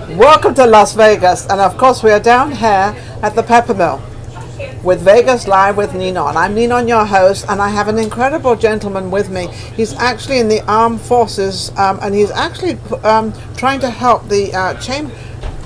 Welcome to Las Vegas, and of course we are down here at the Pepper Mill with Vegas Live with Ninon. I'm Ninon, your host, and I have an incredible gentleman with me. He's actually in the armed forces, and he's actually trying to help the chamber.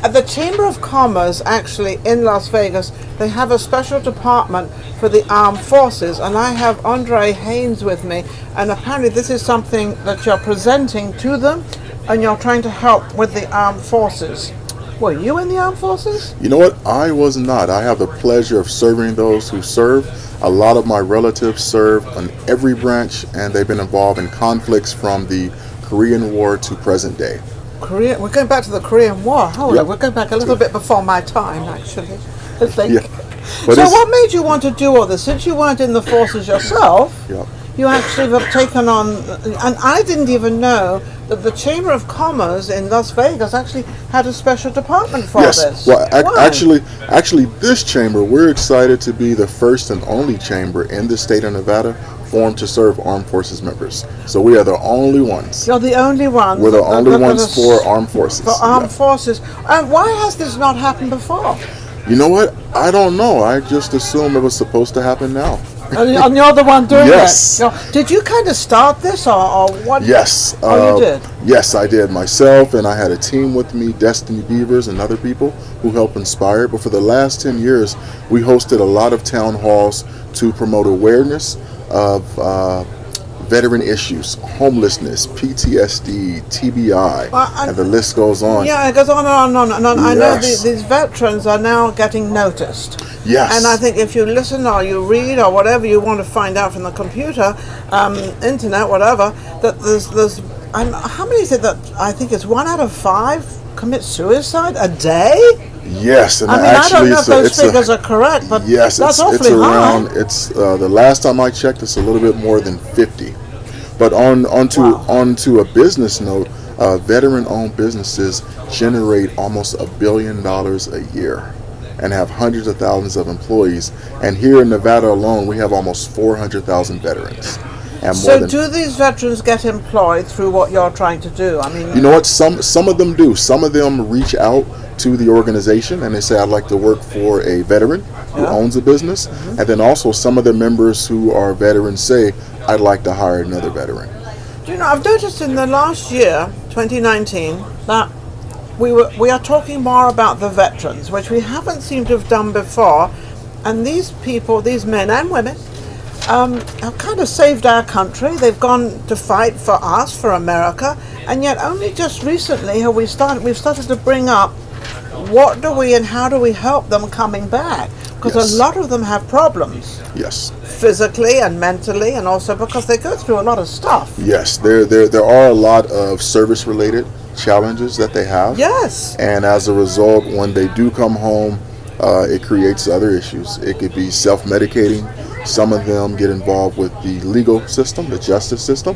At the Chamber of Commerce, actually, in Las Vegas, they have a special department for the armed forces, and I have Andre Haynes with me, and apparently this is something that you're presenting to them, and you're trying to help with the armed forces. Were you in the armed forces? You know what? I was not. I have the pleasure of serving those who serve. A lot of my relatives serve on every branch, and they've been involved in conflicts from the Korean War to present day. Korea. We're going back to the Korean War. Hold Yep. on, we're going back a little bit before my time, actually. I think. Yeah. But So what made you want to do all this? Since you weren't in the forces yourself, Yep. you actually have taken on, and I didn't even know that the Chamber of Commerce in Las Vegas actually had a special department for Yes. this. Well, Why? actually, this chamber, we're excited to be the first and only chamber in the state of Nevada formed to serve armed forces members. So we are the only ones. You're the only ones. We're the only that ones are for armed forces. For armed Yeah. forces. And why has this not happened before? You know what? I don't know. I just assumed it was supposed to happen now. And you're the one doing Yes. it. Did you kind of start this, or what? Yes. Oh, you did? Yes, I did myself, and I had a team with me, Destiny Beavers and other people who helped inspire. But for the last 10 years, we hosted a lot of town halls to promote awareness of veteran issues, homelessness, PTSD, TBI, and the list goes on. Yeah, it goes on and on and on. And I know Yes. these veterans are now getting noticed. Yes. And I think if you listen or you read or whatever you want to find out from the computer, internet, whatever, that there's how many is it that I think it's 1 out of 5 commit suicide a day? Yes, and I mean, actually, I don't know if those it's figures are correct, but yes, that's it's awfully around. high. It's the last time I checked, it's a little bit more than 50. But onto a business note, veteran-owned businesses generate almost $1 billion a year, and have hundreds of thousands of employees. And here in Nevada alone, we have almost 400,000 veterans. And So do these veterans get employed through what you're trying to do? I mean, you know what? Some of them do. Some of them reach out to the organization and they say, I'd like to work for a veteran who owns a business. And then also some of the members who are veterans say, I'd like to hire another veteran. do you know, I've noticed in the last year, 2019, that we are talking more about the veterans, which we haven't seemed to have done before. And these people, these men and women, have kind of saved our country. They've gone to fight for us, for America, and yet only just recently have we've started to bring up what do we and how do we help them coming back, because Yes. a lot of them have problems Yes. physically and mentally, and also because they go through a lot of stuff. Yes, there are a lot of service-related challenges that they have. Yes. And as a result, when they do come home, it creates other issues. It could be self-medicating. Some of them get involved with the legal system, the justice system.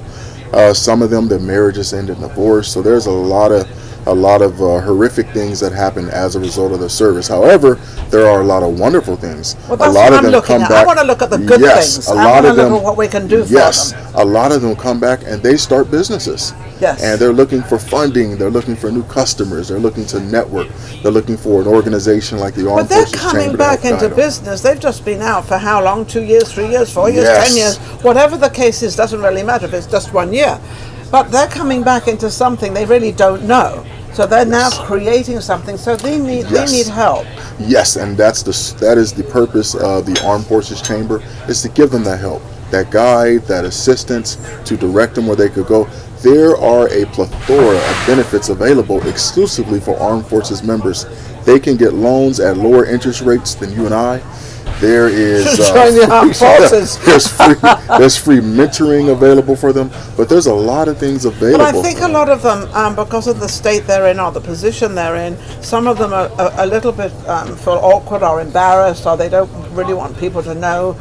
Some of them, their marriages end in divorce. So there's a lot of horrific things that happen as a result of the service. However, there are a lot of wonderful things. Well, that's a lot what of I'm them looking come at. back. I want to look at the good yes, things. a I lot want to of look them. at what we can do for Yes, them. a lot of them come back and they start businesses. Yes. And they're looking for funding. They're looking for new customers. They're looking to network. They're looking for an organization like the But Armed they're Forces coming Chamber back to help into guide them. business. They've just been out for how long? 2 years, 3 years, 4 years, Yes. 10 years. Whatever the case is, doesn't really matter if it's just 1 year. But they're coming back into something they really don't know. So they're now creating something. So they need help. Yes, and that is the purpose of the Armed Forces Chamber, is to give them that help, that guide, that assistance, to direct them where they could go. There are a plethora of benefits available exclusively for Armed Forces members. They can get loans at lower interest rates than you and I. There is Join the armed forces. there's free mentoring available for them, but there's a lot of things available. But I think a lot of them, because of the state they're in or the position they're in, some of them are a little bit feel awkward or embarrassed, or they don't really want people to know,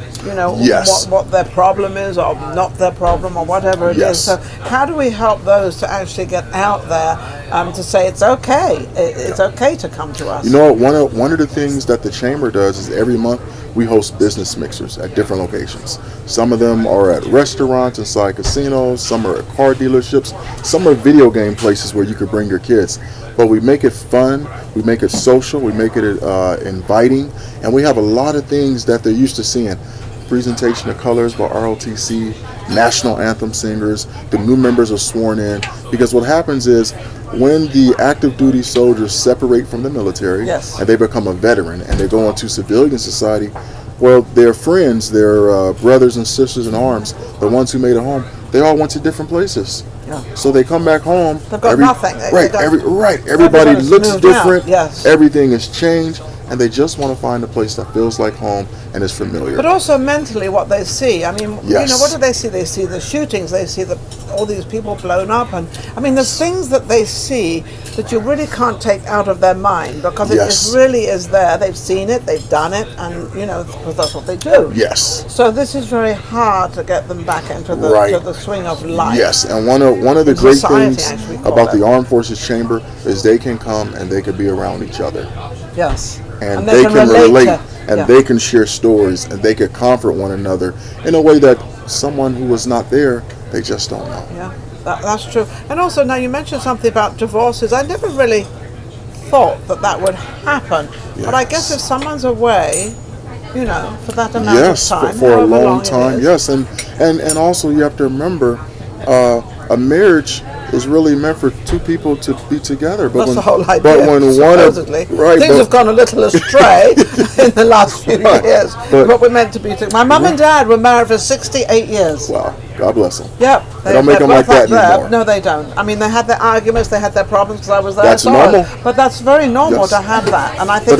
Yes. what their problem is or not their problem or whatever it is. Yes. So how do we help those to actually get out there to say it's okay. It's okay to come to us. You know, one of the things that the chamber does is every month we host business mixers at different locations. Some of them are at restaurants inside casinos, some are at car dealerships, some are video game places where you could bring your kids. But we make it fun, we make it social, we make it inviting, and we have a lot of things that they're used to seeing. Presentation of colors by ROTC, national anthem singers, the new members are sworn in. Because what happens is when the active duty soldiers separate from the military and they become a veteran and they go into civilian society, well, their friends, their brothers and sisters in arms, the ones who made it home, they all went to different places. So they come back home. They've got nothing. Everybody looks different. Yes. Everything has changed, and they just want to find a place that feels like home and is familiar. But also mentally, what they see. I mean, you know, what do they see? They see the shootings. They see all these people blown up, and I mean, there's things that they see that you really can't take out of their mind because it really is there. They've seen it, they've done it, and you know, because that's what they do. Yes. So this is very hard to get them back into the to the swing of life. Yes, and one of the great things about the Armed Forces Chamber is they can come and they can be around each other. Yes. And they can relate and they can share stories and they can comfort one another in a way that someone who was not there, they just don't know. Yeah, that's true. And also, now you mentioned something about divorces. I never really thought that would happen. Yes. But I guess if someone's away, you know, for that amount of time. For a long time, yes. And also you have to remember, a marriage is really meant for two people to be together. But that's the whole idea. But when supposedly. Things have gone a little astray in the last few years. But we're meant to be together. My mum and dad were married for 68 years. Wow. God bless them. Yep. They don't make them like that anymore. No, they don't. I mean, they had their arguments, they had their problems because I was there. That's normal. But that's very normal to have that. And I think.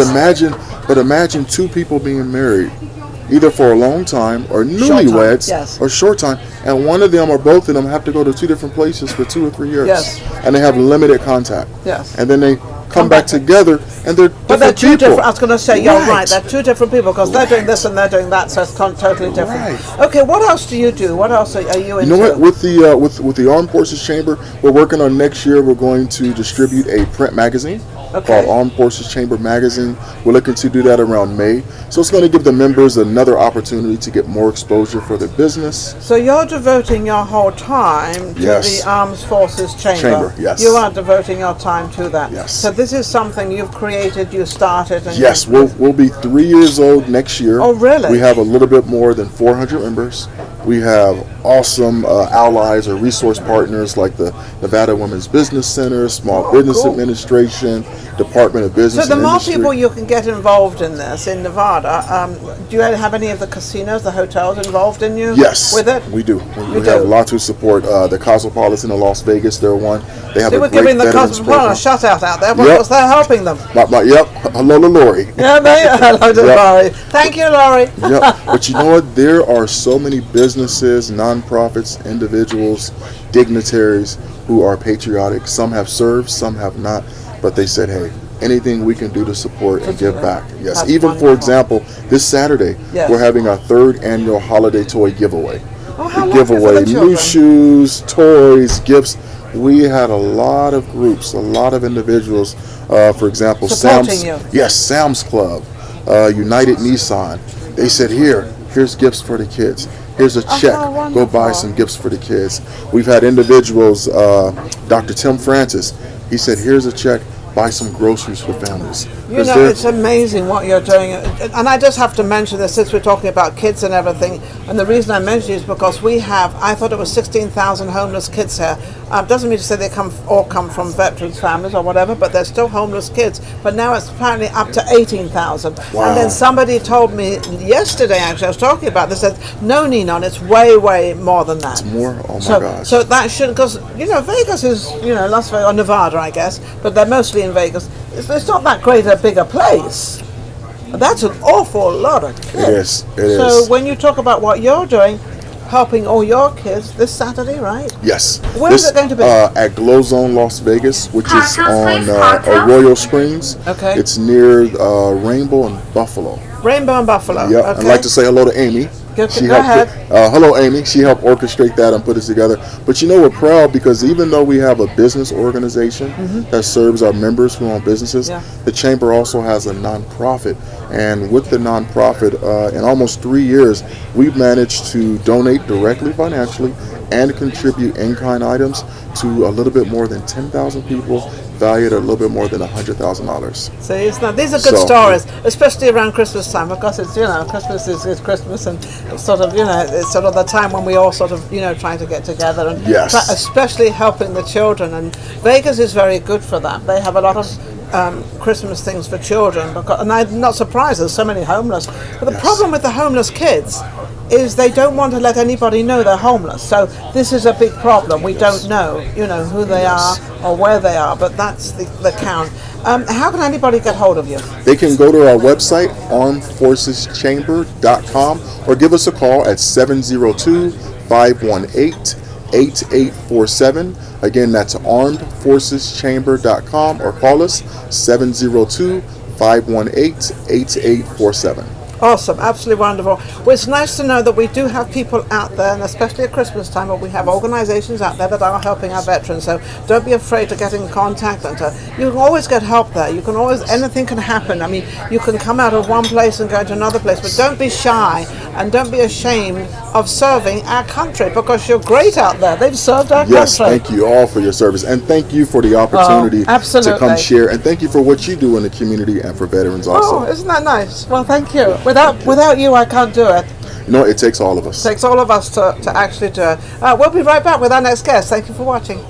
But imagine two people being married, either for a long time or newlyweds or short time, and one of them or both of them have to go to two different places for 2 or 3 years, and they have limited contact. Yes. And then they come back together, and they're but they're two people. different. I was going to say you're right. They're two different people because they're doing this and they're doing that, so it's totally different. Okay, what else do you do? What else are you into? You know what? With the Armed Forces Chamber, we're working on next year. We're going to distribute a print magazine called Armed Forces Chamber Magazine. We're looking to do that around May. So it's going to give the members another opportunity to get more exposure for their business. So you're devoting your whole time to the Armed Forces Chamber. Yes. You are devoting your time to that. Yes. So this is something you've created, you started. And yes, we'll be 3 years old next year. Oh, really? We have a little bit more than 400 members. We have awesome allies or resource partners like the Nevada Women's Business Center, Small Business Administration, Department of Business and Industry. So the more people you can get involved in this in Nevada, do you have any of the casinos, the hotels involved in you? Yes, with it? We do. We have a lot to support. The Cosmopolitan of Las Vegas, they're one. They have we're giving the Cosmopolitan a shout out there because they're helping them. Hello to Lori. Hello to Lori. Thank you, Lori. But you know what? There are so many businesses, nonprofits, individuals, dignitaries who are patriotic. Some have served, some have not. But they said, hey, anything we can do to support and give back. Yes. That's Even, wonderful. for example, this Saturday, we're having our 3rd annual holiday toy giveaway. We give away new shoes, toys, gifts. We had a lot of groups, a lot of individuals. For example, Sam's Club, United Nissan. They said, here's gifts for the kids. Here's a check. Go buy some gifts for the kids. We've had individuals, Dr. Tim Francis. He said, here's a check. Buy some groceries for families. You know, it's amazing what you're doing. And I just have to mention this since we're talking about kids and everything. And the reason I mention it is because I thought it was 16,000 homeless kids here. Doesn't mean to say they all come from veterans' families or whatever, but they're still homeless kids. But now it's apparently up to 18,000. Wow. And then somebody told me yesterday, actually, I was talking about this, said, no, Ninon, it's way, way more than that. It's more? Oh, my gosh. So that should, because, you know, Vegas is, you know, Las Vegas, or Nevada, I guess, but they're mostly in Vegas. It's not that great a bigger place. That's an awful lot of kids. It is. So when you talk about what you're doing, helping all your kids this Saturday, right? Yes. Where is it going to be? At Glow Zone Las Vegas, which is on Arroyo Springs. Okay. It's near Rainbow and Buffalo. Rainbow and Buffalo. Yeah. Okay. I'd like to say hello to Amy. Go ahead. Hello, Amy. She helped orchestrate that and put it together. But we're proud because even though we have a business organization that serves our members who own businesses, the Chamber also has a nonprofit. And with the nonprofit, in almost 3 years, we've managed to donate directly financially and contribute in-kind items to a little bit more than 10,000 people, valued at a little bit more than $100,000. See, these are good stories, especially around Christmas time, because it's, Christmas is Christmas, and it's sort of, it's sort of the time when we all sort of, trying to get together, and especially helping the children. And Vegas is very good for that. They have a lot of Christmas things for children, and I'm not surprised there's so many homeless. But the problem with the homeless kids is they don't want to let anybody know they're homeless. So this is a big problem. We don't know, who they are or where they are, but that's the count. How can anybody get hold of you? They can go to our website, armedforceschamber.com, or give us a call at 702-518-8847. Again, that's armedforceschamber.com, or call us 702-518-8847. Awesome, absolutely wonderful. Well, it's nice to know that we do have people out there, and especially at Christmas time, but we have organizations out there that are helping our veterans. So don't be afraid to get in contact, and you can always get help there. You can always, anything can happen. I mean, you can come out of one place and go to another place, but don't be shy and don't be ashamed of serving our country, because you're great out there. They've served our country. Yes, thank you all for your service, and thank you for the opportunity to come share, and thank you for what you do in the community and for veterans also. Oh, isn't that nice? Well, thank you. Without you, I can't do it. It takes all of us. It takes all of us to actually do it. We'll be right back with our next guest. Thank you for watching.